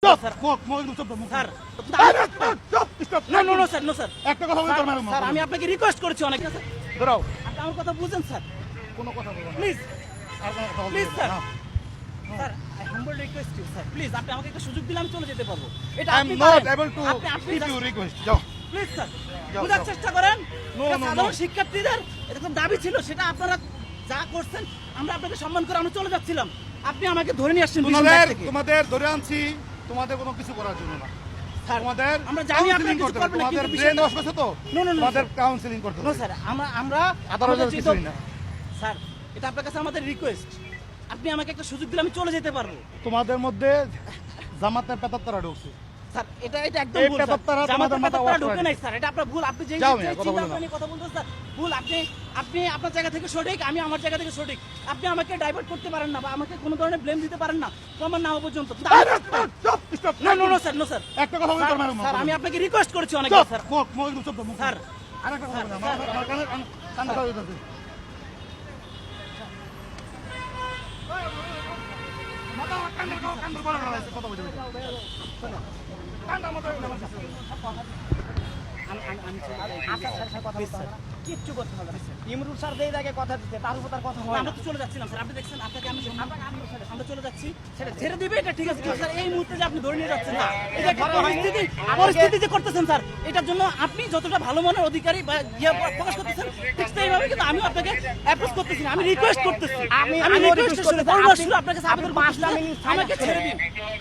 চুপ স্যার মুখ মুখ চুপ মুখ স্যার চুপ stop no no no sir no sir একটা কথা বলতে পারবেন স্যার আমি আপনাকে রিকোয়েস্ট করেছি অনেক স্যার দাঁড়াও আপনি আমার কথা বুঝেন স্যার কোনো কথা বলবেন না প্লিজ আর কোনো কথা বলবেন প্লিজ না sir sir I humble request you sir please আপনি আমাকে একটা সুযোগ দিলে আমি চলে যেতে পারবো এটা আই এম আপনি নট পারেন। এবল টু আপনি গিভ ইউ রিকোয়েস্ট যাও প্লিজ স্যার যাও, বোঝার যাও। চেষ্টা করেন No, এটা no, সাধারণ no. শিক্ষার্থীদের এরকম দাবি ছিল সেটা আপনারা যা করছেন আমরা আপনাকে সম্মান করে আমরা চলে যাচ্ছিলাম আপনি আমাকে ধরে নিয়ে আসছেন বিশাল ব্যাগ থেকে। তোমাদের ধরে আনছি তোমাদের কোনো কিছু করার জন্য না স্যার তোমাদের আমরা জানি আপনি কাউন্সেলিং কিছু করতে হবে করবেন না, তোমাদের কিন্তু ব্রেন বিষয়টা- ওয়াশ করছে তো No, no, no, তোমাদের sir. কাউন্সেলিং করতে নো হবে স্যার আমরা আদালতের আমাদের কিছুই চিন্তা- না। স্যার এটা আপনার কাছে আমাদের রিকোয়েস্ট আপনি আমাকে একটা সুযোগ দিলে আমি চলে যেতে পারবো তোমাদের মধ্যে জামাতের পেতাত্তারা ঢুকছে স্যার এটা এটা একদম এই ভুল স্যার। পেতাত্তারা জামাতের তোমাদের মাথা পেতাত্তারা wash ঢোকে করে নাই স্যার এটা আপনার ভুল আপনি যে যাও যে মিয়া, কথা চিন্তা বলো না। ভাবনা নিয়ে কথা বলতেছেন স্যার ভুল আপনি আপনার জায়গা থেকে সঠিক আমি আমার জায়গা থেকে সঠিক আপনি আমাকে ডাইভার্ট করতে পারেন না বা আমাকে কোনো ধরনের ব্লেম দিতে পারেন না প্রমাণ না হওয়া পর্যন্ত চুপ stop no no no sir no sir একটা কথা বলতে পারবেন স্যার আমি আপনাকে রিকোয়েস্ট করেছি অনেক চুপ স্যার মুখ মুখ চুপ মুখ স্যার আরেকটা কথা বলবেন আমার কানে কানে কথা দিতেছে মাথা কান্দর বড় না কথা বলতে কান্দা মাথা কিচ্ছু করতে হবে না ইমরুল স্যার যেই জায়গায় কথা দিচ্ছে তার উপর তার কথা হয় না। আমরা তো চলে যাচ্ছিলাম স্যার আপনি দেখছেন আপনাকে আমি আমরা চলে যাচ্ছি ছেড়ে দিবে এটা ঠিক আছে কিন্তু স্যার এই মুহূর্তে যে আপনি ধরে নিয়ে যাচ্ছেন না এটা একটা পরিস্থিতি যে করতেছেন স্যার এটার জন্য আপনি যতটা ভালো মনের অধিকারী বা ইয়ে প্রকাশ করতেছেন ঠিক সেইভাবে কিন্তু আমি আপনাকে অ্যাপ্রোচ করতেছি না আমি রিকোয়েস্ট করতেছি আমি রিকোয়েস্ট করতেছি আপনাকে সাবেদন পাঁচটা মিনিট আমাকে ছেড়ে দিন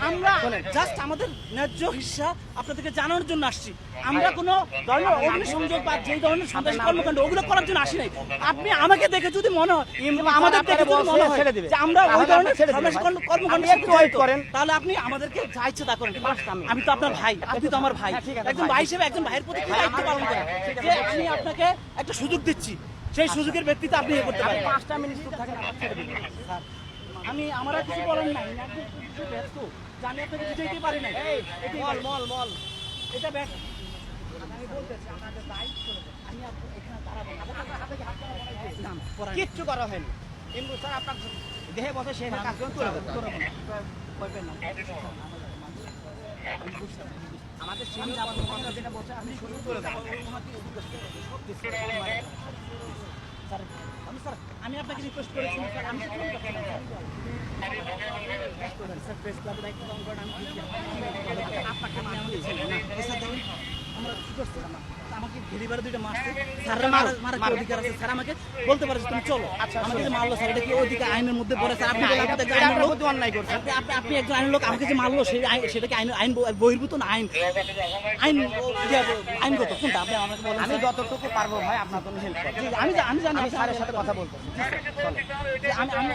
আমরা জাস্ট আমাদের ন্যায্য হিস্সা আপনাদেরকে জানানোর জন্য আসছি আমরা কোনো ধরনের অগ্নিসংযোগ বা যেই ধরনের সন্ত্রাসী কর্মকাণ্ড ওগুলো করার জন্য আসি নাই আপনি আমাকে দেখে যদি মনে হয় কিংবা আমাদের দেখে যদি মনে হয় ছেড়ে দিবে। যে আমরা ওই তাহলে ধরনের আপনি ছেড়ে দিবেন সন্ত্রাসী ভাই। কর্মকাণ্ড আপনি একটু wait করেন। তাহলে আপনি আমাদেরকে যা ইচ্ছে তা করেন আমি তো আপনার ভাই আপনি তো আমার ভাই হ্যাঁ, ঠিক আছে, একজন ভাই। ভাই হিসেবে একজন ভাইয়ের প্রতি কি দায়িত্ব পালন করেন যে আমি আপনাকে একটা সুযোগ দিচ্ছি সেই সুযোগের ভিত্তিতে আপনি ইয়ে করতে আপনি পারেন 5টা মিনিট চুপ থাকেন আবার ছেড়ে দিবেন। স্যার, আমি আমার আর কিছু বলার নাই আমি একদম কিছু ব্যস্ত জানি আপনাকে বুঝাইতে পারি না মল এটা ব্যাস আমি বলতেছি আমাদের দায়িত্ব আমি এখানে দাঁড়াবো না আপনাকে হাত করা বানাইতে নাম পড়াই কিচ্ছু করা হয়নি ইমরুল স্যার আপনার দেহে বসে সে কাজ করে তুলে দেবেন। আমাদের সিনিয়র কর্মকর্তা যেটা বলছে আপনি শুরু করে দেবেন। স্যার আমি আপনাকে রিকোয়েস্ট করেছি স্যার আমি তো কোনো কথা না, স্যার প্রেস ক্লাবের দায়িত্ব পালন করেন আমি আপনাকে আমাদের ছেলে না স্যার ধরুন আমরা কি করছি আমাকে ডেলিভারি দুইটা মারছে স্যাররা মারা কি অধিকার আছে স্যার আমাকে বলতে পারে যে তুমি চলো আমাকে যে মারলো স্যার এটা কি অধিকার আইনের মধ্যে পড়ে স্যার আপনি বলেন আপনি একজন আইনের লোক অন্যায় করছে আপনি একজন আইনের লোক আমাকে যে মারলো সেটা কি আইন বহির্ভূত না আইনগত কোনটা আপনি আমাকে বলেন আমি যতটুকু পারবো ভাই আপনার জন্য হেল্প করব। আমি জানি আমি স্যারের সাথে কথা বলবো।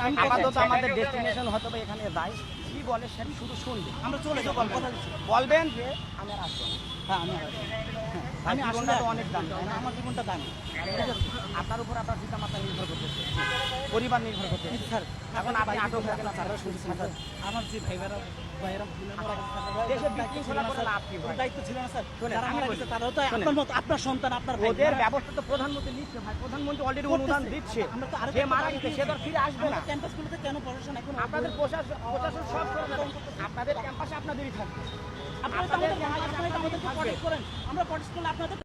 আমি আপাতত আমাদের ডেস্টিনেশন হয়তো বা এখানে যাই কি বলে সেটা শুধু শুনবে আমরা চলে যাবো কথা দিচ্ছি বলবেন যে আমি আর আসবো না। হ্যাঁ আমি জীবনটা আসলে তো অনেক দামি, তাই না? আমার জীবনটা দামি ঠিক আছে আপনার উপর আপনার পিতা মাতা নির্ভর করতেছে পরিবার নির্ভর করতেছে স্যার এখন আপনি আটক হয়ে গেলেন স্যারের শুনছি স্যার আমার যে ভাইরা দেশের বিশৃঙ্খলা করে লাভ কি ভাই? দায়িত্ব ছিল না স্যার শোনেন, যারা আমি মারা বলি। গেছে তারাও তো আপনার মতো আপনার সন্তান আপনার ভাই ওদের ব্যবস্থা তো প্রধানমন্ত্রী নিচ্ছে ভাই প্রধানমন্ত্রী অলরেডি অনুদান দিচ্ছে আমরা তো আরেকটা যে মারা গেছে সে তো আর ফিরে আসবে না ক্যাম্পাসগুলোতে কেন প্রশাসন এখন আপনাদের প্রশাসন সব আপনাদের ক্যাম্পাসে আপনাদেরই থাকবে আপনারা তো আমাদের আমাদেরকে প্রটেক্ট করেন আমরা প্রটেক্ট করলে আপনাদের